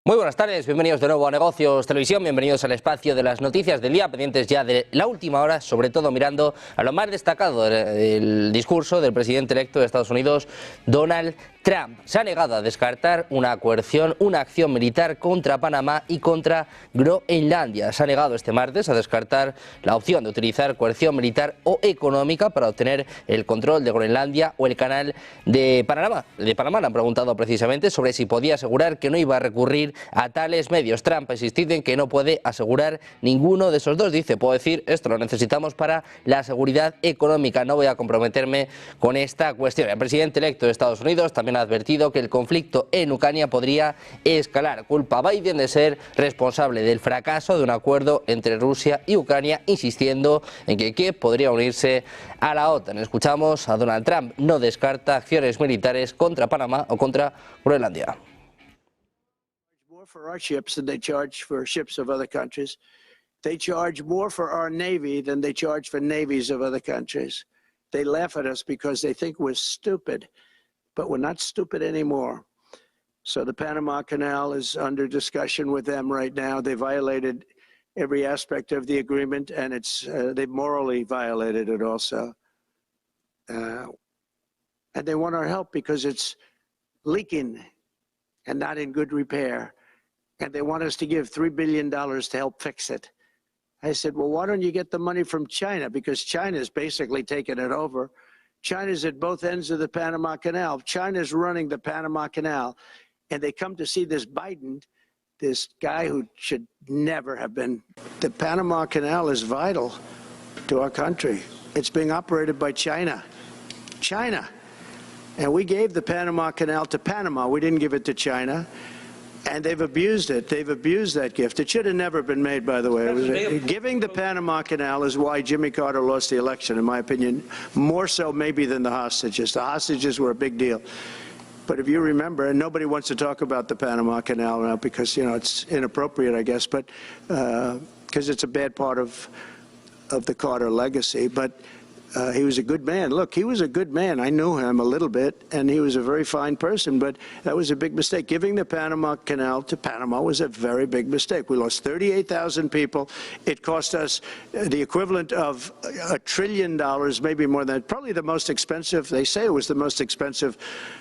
Muy buenas tardes, bienvenidos de nuevo a Negocios Televisión, bienvenidos al espacio de las noticias del día, pendientes ya de la última hora, sobre todo mirando a lo más destacado del discurso del presidente electo de Estados Unidos, Donald Trump. Se ha negado a descartar una coerción, una acción militar contra Panamá y contra Groenlandia. Se ha negado este martes a descartar la opción de utilizar coerción militar o económica para obtener el control de Groenlandia o el canal de Panamá. Le han preguntado precisamente sobre si podía asegurar que no iba a recurrir a tales medios. Trump ha insistido en que no puede asegurar ninguno de esos dos. Dice, puedo decir, esto lo necesitamos para la seguridad económica, no voy a comprometerme con esta cuestión. El presidente electo de Estados Unidos también ha advertido que el conflicto en Ucrania podría escalar. Culpa a Biden de ser responsable del fracaso de un acuerdo entre Rusia y Ucrania, insistiendo en que Kiev podría unirse a la OTAN. Escuchamos a Donald Trump, no descarta acciones militares contra Panamá o contra Groenlandia. For our ships than they charge for ships of other countries. They charge more for our Navy than they charge for navies of other countries. They laugh at us because they think we're stupid, but we're not stupid anymore. So the Panama Canal is under discussion with them right now. They violated every aspect of the agreement, and they've morally violated it also. And they want our help because it's leaking and not in good repair. And they want us to give $3 billion to help fix it. I said, well, why don't you get the money from China? Because China's basically taken it over. China's at both ends of the Panama Canal. China's running the Panama Canal. And they come to see this Biden, this guy who should never have been. The Panama Canal is vital to our country. It's being operated by China. China. And we gave the Panama Canal to Panama. We didn't give it to China. And they've abused it. They've abused that gift. It should have never been made, by the way. Giving the Panama Canal is why Jimmy Carter lost the election, in my opinion, more so maybe than the hostages. The hostages were a big deal. But if you remember, and nobody wants to talk about the Panama Canal now because, you know, it's inappropriate, I guess, but because it's a bad part of the Carter legacy. But he was a good man. Look, he was a good man. I knew him a little bit, and he was a very fine person, but that was a big mistake. Giving the Panama Canal to Panama was a very big mistake. We lost 38,000 people. It cost us the equivalent of $1 trillion, maybe more than that. Probably the most expensive, they say it was the most expensive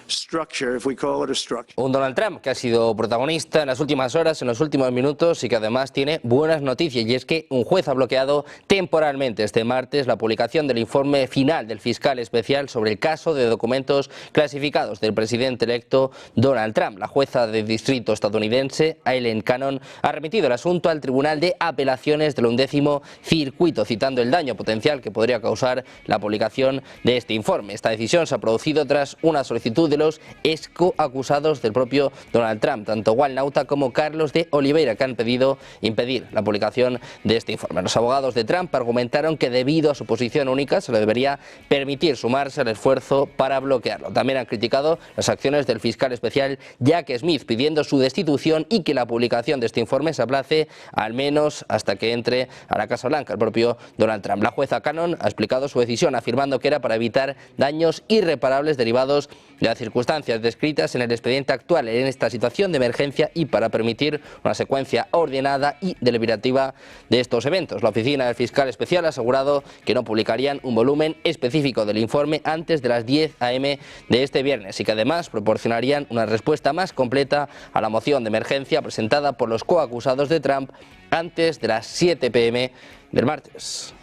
structure, if we call it a structure. Un Donald Trump que ha sido protagonista en las últimas horas, en los últimos minutos y que además tiene buenas noticias, y es que un juez ha bloqueado temporalmente este martes la publicación del informe final del fiscal especial sobre el caso de documentos clasificados del presidente electo Donald Trump. La jueza de distrito estadounidense, Aileen Cannon, ha remitido el asunto al Tribunal de Apelaciones del 11º Circuito, citando el daño potencial que podría causar la publicación de este informe. Esta decisión se ha producido tras una solicitud de los excoacusados del propio Donald Trump, tanto Wal Nauta como Carlos de Oliveira, que han pedido impedir la publicación de este informe. Los abogados de Trump argumentaron que debido a su posición única se le debería permitir sumarse al esfuerzo para bloquearlo. También han criticado las acciones del fiscal especial Jack Smith, pidiendo su destitución y que la publicación de este informe se aplace al menos hasta que entre a la Casa Blanca el propio Donald Trump. La jueza Cannon ha explicado su decisión, afirmando que era para evitar daños irreparables derivados de las circunstancias descritas en el expediente actual en esta situación de emergencia y para permitir una secuencia ordenada y deliberativa de estos eventos. La oficina del fiscal especial ha asegurado que no publicarían un volumen específico del informe antes de las 10 a.m. de este viernes y que además proporcionarían una respuesta más completa a la moción de emergencia presentada por los coacusados de Trump antes de las 7 p.m. del martes.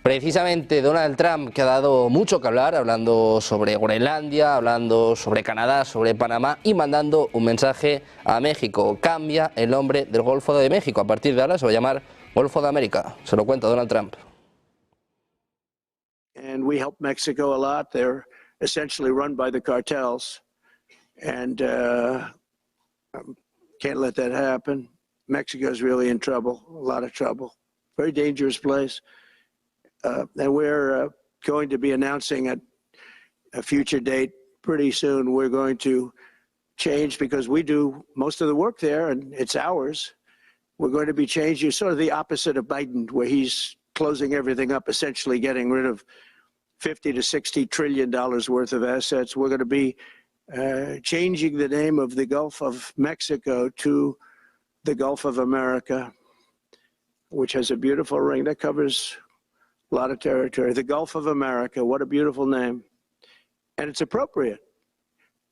Precisamente Donald Trump, que ha dado mucho que hablar, hablando sobre Groenlandia, hablando sobre Canadá, sobre Panamá y mandando un mensaje a México. Cambia el nombre del Golfo de México. A partir de ahora se va a llamar Golfo de América. Se lo cuenta Donald Trump. And we help Mexico a lot. They're essentially run by the cartels. And can't let that happen. Mexico's really in trouble, a lot of trouble. Very dangerous place. And we're going to be announcing at a future date pretty soon. We're going to change because we do most of the work there and it's ours. We're going to be changing sort of the opposite of Biden, where he's closing everything up, essentially getting rid of $50 to $60 trillion worth of assets. We're going to be changing the name of the Gulf of Mexico to the Gulf of America, which has a beautiful ring that covers a lot of territory. The Gulf of America, what a beautiful name. And it's appropriate.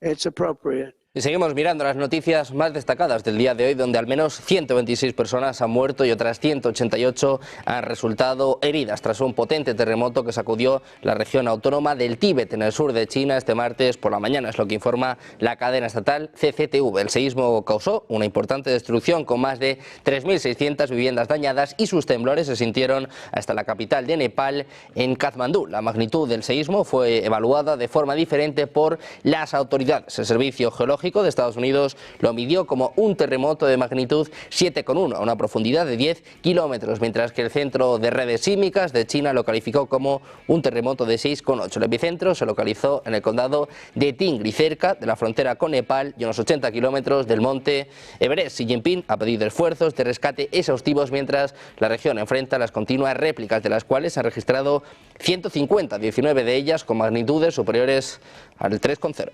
It's appropriate. Y seguimos mirando las noticias más destacadas del día de hoy, donde al menos 126 personas han muerto y otras 188 han resultado heridas tras un potente terremoto que sacudió la región autónoma del Tíbet en el sur de China este martes por la mañana, es lo que informa la cadena estatal CCTV. El seísmo causó una importante destrucción con más de 3.600 viviendas dañadas y sus temblores se sintieron hasta la capital de Nepal, en Katmandú. La magnitud del seísmo fue evaluada de forma diferente por las autoridades. El Servicio Geológico de Estados Unidos lo midió como un terremoto de magnitud 7,1 a una profundidad de 10 kilómetros, mientras que el Centro de Redes Sísmicas de China lo calificó como un terremoto de 6,8. El epicentro se localizó en el condado de Tingri, cerca de la frontera con Nepal y a unos 80 kilómetros del monte Everest. Xi Jinping ha pedido esfuerzos de rescate exhaustivos mientras la región enfrenta las continuas réplicas, de las cuales se han registrado 150, 19 de ellas con magnitudes superiores al 3,0.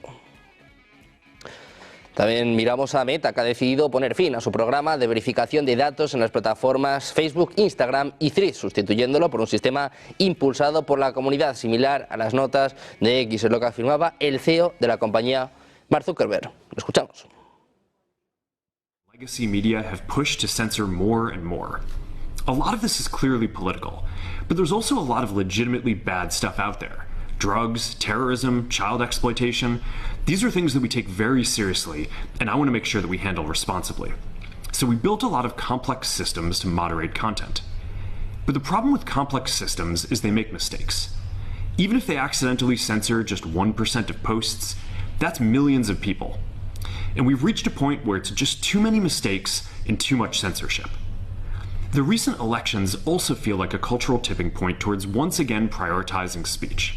También miramos a Meta, que ha decidido poner fin a su programa de verificación de datos en las plataformas Facebook, Instagram y Threads, sustituyéndolo por un sistema impulsado por la comunidad similar a las notas de X, es lo que afirmaba el CEO de la compañía, Mark Zuckerberg. Lo escuchamos. Legacy media have pushed to censor more and more. A lot of this is clearly political, but there's also a lot of legitimately bad stuff out there. Drugs, terrorism, child exploitation. These are things that we take very seriously, and I want to make sure that we handle responsibly. So we built a lot of complex systems to moderate content. But the problem with complex systems is they make mistakes. Even if they accidentally censor just 1% of posts, that's millions of people. And we've reached a point where it's just too many mistakes and too much censorship. The recent elections also feel like a cultural tipping point towards once again prioritizing speech.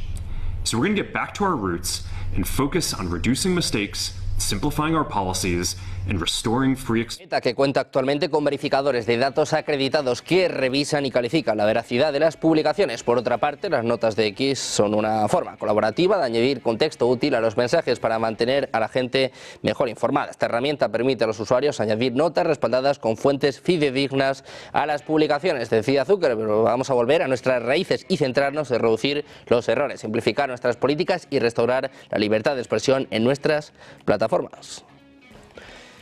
So we're going to get back to our roots and focus on reducing mistakes, simplifying our policies, and restoring free Meta, que cuenta actualmente con verificadores de datos acreditados que revisan y califican la veracidad de las publicaciones. Por otra parte, las notas de X son una forma colaborativa de añadir contexto útil a los mensajes para mantener a la gente mejor informada. Esta herramienta permite a los usuarios añadir notas respaldadas con fuentes fidedignas a las publicaciones. Decía Zuckerberg, pero vamos a volver a nuestras raíces y centrarnos en reducir los errores, simplificar nuestras políticas y restaurar la libertad de expresión en nuestras plataformas.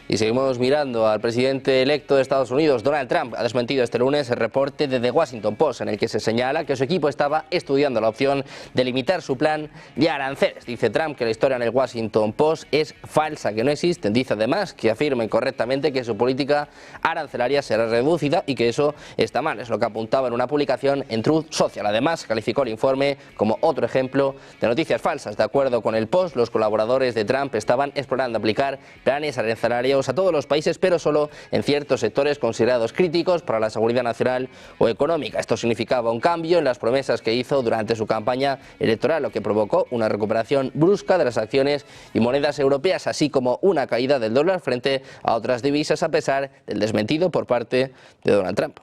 Y seguimos mirando al presidente electo de Estados Unidos. Donald Trump ha desmentido este lunes el reporte de The Washington Post en el que se señala que su equipo estaba estudiando la opción de limitar su plan de aranceles. Dice Trump que la historia en el Washington Post es falsa, que no existen. Dice además que afirma incorrectamente que su política arancelaria será reducida y que eso está mal. Es lo que apuntaba en una publicación en Truth Social. Además, calificó el informe como otro ejemplo de noticias falsas. De acuerdo con el Post, los colaboradores de Trump estaban explorando aplicar planes arancelarios a todos los países, pero solo en ciertos sectores considerados críticos para la seguridad nacional o económica. Esto significaba un cambio en las promesas que hizo durante su campaña electoral, lo que provocó una recuperación brusca de las acciones y monedas europeas, así como una caída del dólar frente a otras divisas, a pesar del desmentido por parte de Donald Trump.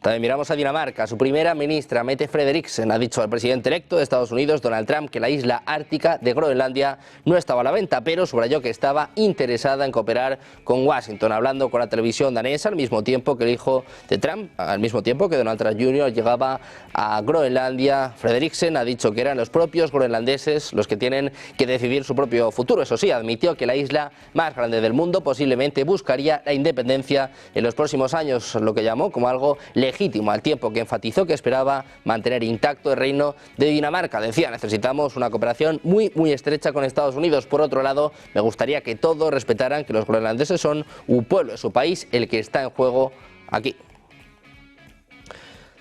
También miramos a Dinamarca. Su primera ministra, Mette Frederiksen, ha dicho al presidente electo de Estados Unidos, Donald Trump, que la isla ártica de Groenlandia no estaba a la venta, pero subrayó que estaba interesada en cooperar con Washington, hablando con la televisión danesa al mismo tiempo que el hijo de Trump, al mismo tiempo que Donald Trump Jr. llegaba a Groenlandia. Frederiksen ha dicho que eran los propios groenlandeses los que tienen que decidir su propio futuro. Eso sí, admitió que la isla más grande del mundo posiblemente buscaría la independencia en los próximos años, lo que llamó como algo legítimo, al tiempo que enfatizó que esperaba mantener intacto el reino de Dinamarca. Decía, necesitamos una cooperación muy estrecha con Estados Unidos. Por otro lado, me gustaría que todos respetaran que los groenlandeses son un pueblo de su país el que está en juego aquí.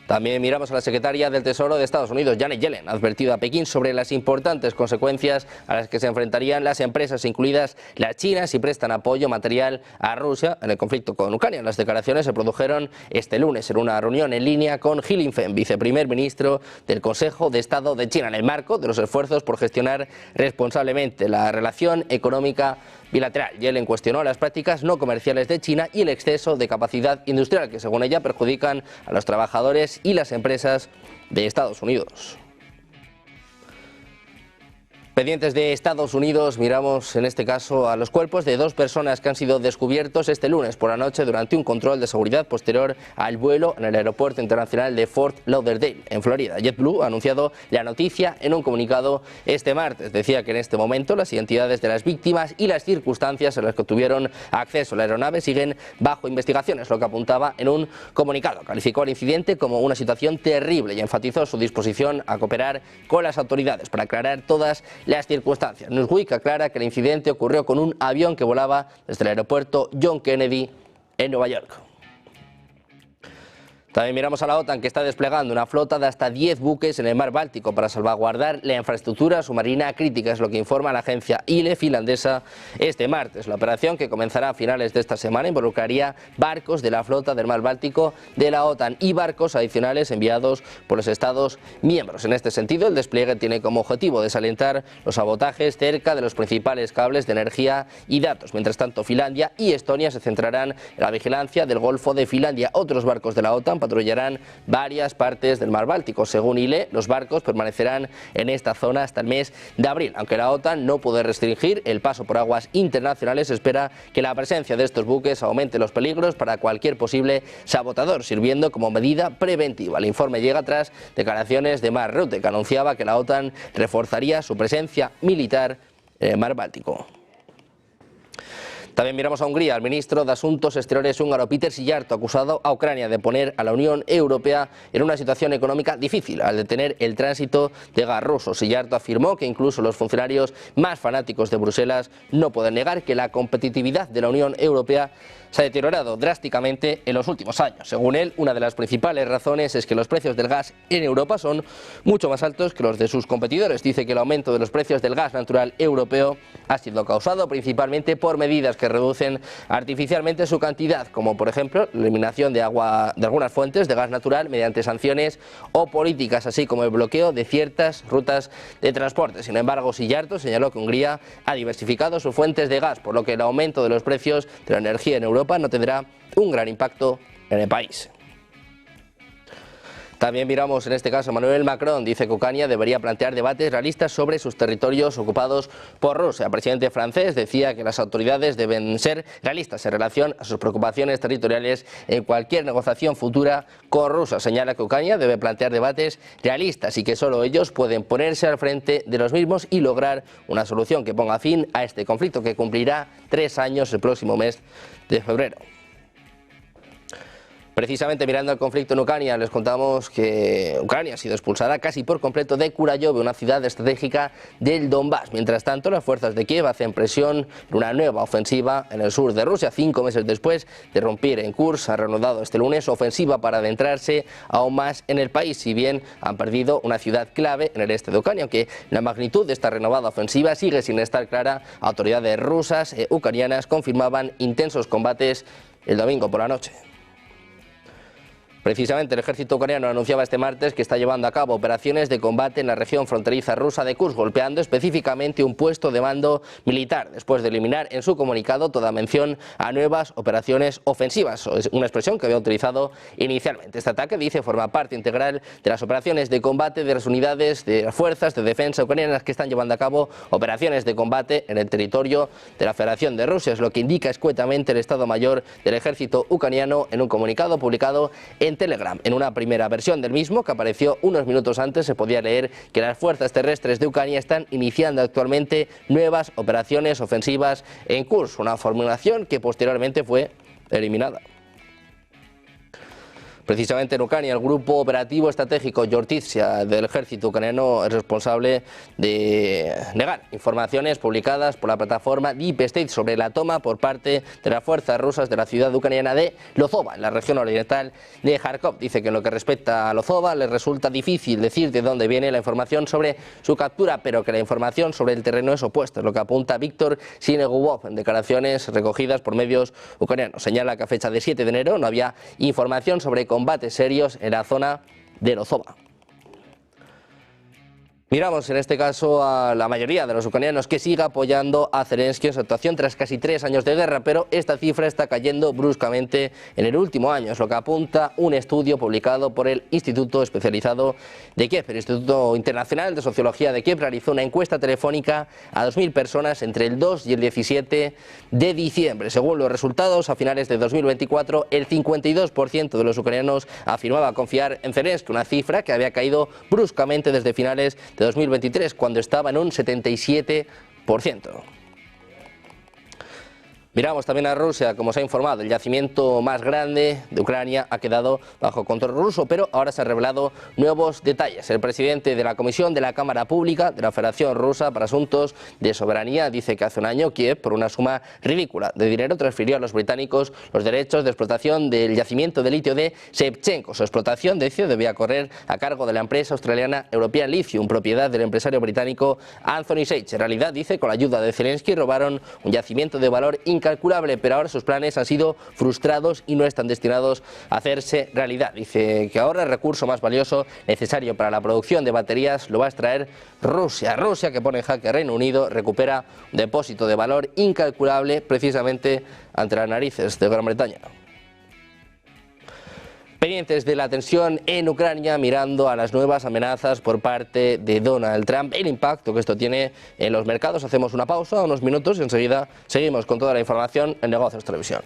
También miramos a la secretaria del Tesoro de Estados Unidos, Janet Yellen, ha advertido a Pekín sobre las importantes consecuencias a las que se enfrentarían las empresas, incluidas las chinas, si prestan apoyo material a Rusia en el conflicto con Ucrania. Las declaraciones se produjeron este lunes en una reunión en línea con He Lingfen, viceprimer ministro del Consejo de Estado de China, en el marco de los esfuerzos por gestionar responsablemente la relación económica bilateral. Yellen cuestionó las prácticas no comerciales de China y el exceso de capacidad industrial que, según ella, perjudican a los trabajadores y las empresas de Estados Unidos. Pendientes de Estados Unidos, miramos en este caso a los cuerpos de 2 personas que han sido descubiertos este lunes por la noche durante un control de seguridad posterior al vuelo en el aeropuerto internacional de Fort Lauderdale, en Florida. JetBlue ha anunciado la noticia en un comunicado este martes. Decía que en este momento las identidades de las víctimas y las circunstancias en las que tuvieron acceso a la aeronave siguen bajo investigación, es lo que apuntaba en un comunicado. Calificó el incidente como una situación terrible y enfatizó su disposición a cooperar con las autoridades para aclarar todas las circunstancias. Newsweek aclara que el incidente ocurrió con un avión que volaba desde el aeropuerto John Kennedy en Nueva York. También miramos a la OTAN, que está desplegando una flota de hasta 10 buques en el mar Báltico para salvaguardar la infraestructura submarina crítica, es lo que informa la agencia ILE finlandesa este martes. La operación, que comenzará a finales de esta semana, involucraría barcos de la flota del mar Báltico de la OTAN y barcos adicionales enviados por los Estados miembros. En este sentido, el despliegue tiene como objetivo desalentar los sabotajes cerca de los principales cables de energía y datos. Mientras tanto, Finlandia y Estonia se centrarán en la vigilancia del Golfo de Finlandia. Otros barcos de la OTAN patrullarán varias partes del mar Báltico. Según ILE, los barcos permanecerán en esta zona hasta el mes de abril. Aunque la OTAN no puede restringir el paso por aguas internacionales, se espera que la presencia de estos buques aumente los peligros para cualquier posible sabotador, sirviendo como medida preventiva. El informe llega tras declaraciones de Mark Rutte, que anunciaba que la OTAN reforzaría su presencia militar en el mar Báltico. También miramos a Hungría. El ministro de Asuntos Exteriores húngaro, Péter Szijjártó, ha acusado a Ucrania de poner a la Unión Europea en una situación económica difícil al detener el tránsito de gas ruso. Szijjártó afirmó que incluso los funcionarios más fanáticos de Bruselas no pueden negar que la competitividad de la Unión Europea se ha deteriorado drásticamente en los últimos años. Según él, una de las principales razones es que los precios del gas en Europa son mucho más altos que los de sus competidores. Dice que el aumento de los precios del gas natural europeo ha sido causado principalmente por medidas que reducen artificialmente su cantidad, como por ejemplo la eliminación de algunas fuentes de gas natural mediante sanciones o políticas, así como el bloqueo de ciertas rutas de transporte. Sin embargo, Szijjártó señaló que Hungría ha diversificado sus fuentes de gas, por lo que el aumento de los precios de la energía en Europa no tendrá un gran impacto en el país. También miramos en este caso a Emmanuel Macron. Dice que Ucrania debería plantear debates realistas sobre sus territorios ocupados por Rusia. El presidente francés decía que las autoridades deben ser realistas en relación a sus preocupaciones territoriales en cualquier negociación futura con Rusia. Señala que Ucrania debe plantear debates realistas y que solo ellos pueden ponerse al frente de los mismos y lograr una solución que ponga fin a este conflicto, que cumplirá 3 años el próximo mes de febrero. Precisamente mirando el conflicto en Ucrania, les contamos que Ucrania ha sido expulsada casi por completo de Kurayove, una ciudad estratégica del Donbass. Mientras tanto, las fuerzas de Kiev hacen presión en una nueva ofensiva en el sur de Rusia. 5 meses después de romper en Kursk, ha reanudado este lunes su ofensiva para adentrarse aún más en el país, si bien han perdido una ciudad clave en el este de Ucrania. Aunque la magnitud de esta renovada ofensiva sigue sin estar clara, autoridades rusas e ucranianas confirmaban intensos combates el domingo por la noche. Precisamente el ejército ucraniano anunciaba este martes que está llevando a cabo operaciones de combate en la región fronteriza rusa de Kursk, golpeando específicamente un puesto de mando militar, después de eliminar en su comunicado toda mención a nuevas operaciones ofensivas, una expresión que había utilizado inicialmente. Este ataque, dice, forma parte integral de las operaciones de combate de las unidades de las fuerzas de defensa ucranianas que están llevando a cabo operaciones de combate en el territorio de la Federación de Rusia, es lo que indica escuetamente el Estado Mayor del ejército ucraniano en un comunicado publicado en Telegram. En una primera versión del mismo, que apareció unos minutos antes, se podía leer que las fuerzas terrestres de Ucrania están iniciando actualmente nuevas operaciones ofensivas en Kursk, una formulación que posteriormente fue eliminada. Precisamente en Ucrania, el grupo operativo estratégico Yortitsia del ejército ucraniano es responsable de negar informaciones publicadas por la plataforma Deep State sobre la toma por parte de las fuerzas rusas de la ciudad ucraniana de Lozova, en la región oriental de Kharkov. Dice que en lo que respecta a Lozova les resulta difícil decir de dónde viene la información sobre su captura, pero que la información sobre el terreno es opuesta, es lo que apunta Víctor Sinegubov en declaraciones recogidas por medios ucranianos. Señala que a fecha de 7 de enero no había información sobre combates serios en la zona de Lozova. Miramos en este caso a la mayoría de los ucranianos que sigue apoyando a Zelensky en su actuación tras casi 3 años de guerra, pero esta cifra está cayendo bruscamente en el último año, es lo que apunta un estudio publicado por el Instituto Especializado de Kiev. El Instituto Internacional de Sociología de Kiev realizó una encuesta telefónica a 2.000 personas entre el 2 y el 17 de diciembre. Según los resultados, a finales de 2024, el 52% de los ucranianos afirmaba confiar en Zelensky, una cifra que había caído bruscamente desde finales de 2023, cuando estaba en un 77%. Miramos también a Rusia. Como se ha informado, el yacimiento más grande de Ucrania ha quedado bajo control ruso, pero ahora se han revelado nuevos detalles. El presidente de la Comisión de la Cámara Pública de la Federación Rusa para Asuntos de Soberanía dice que hace un año Kiev, por una suma ridícula de dinero, transfirió a los británicos los derechos de explotación del yacimiento de litio de Shevchenko. Su explotación, decía, debía correr a cargo de la empresa australiana European Lithium, propiedad del empresario británico Anthony Sage. En realidad, dice, con la ayuda de Zelensky robaron un yacimiento de valor incalculable, pero ahora sus planes han sido frustrados y no están destinados a hacerse realidad. Dice que ahora el recurso más valioso necesario para la producción de baterías lo va a extraer Rusia. Rusia, que pone en jaque a Reino Unido, recupera un depósito de valor incalculable precisamente ante las narices de Gran Bretaña. Pendientes de la tensión en Ucrania, mirando a las nuevas amenazas por parte de Donald Trump, el impacto que esto tiene en los mercados. Hacemos una pausa, unos minutos, y enseguida seguimos con toda la información en Negocios Televisión.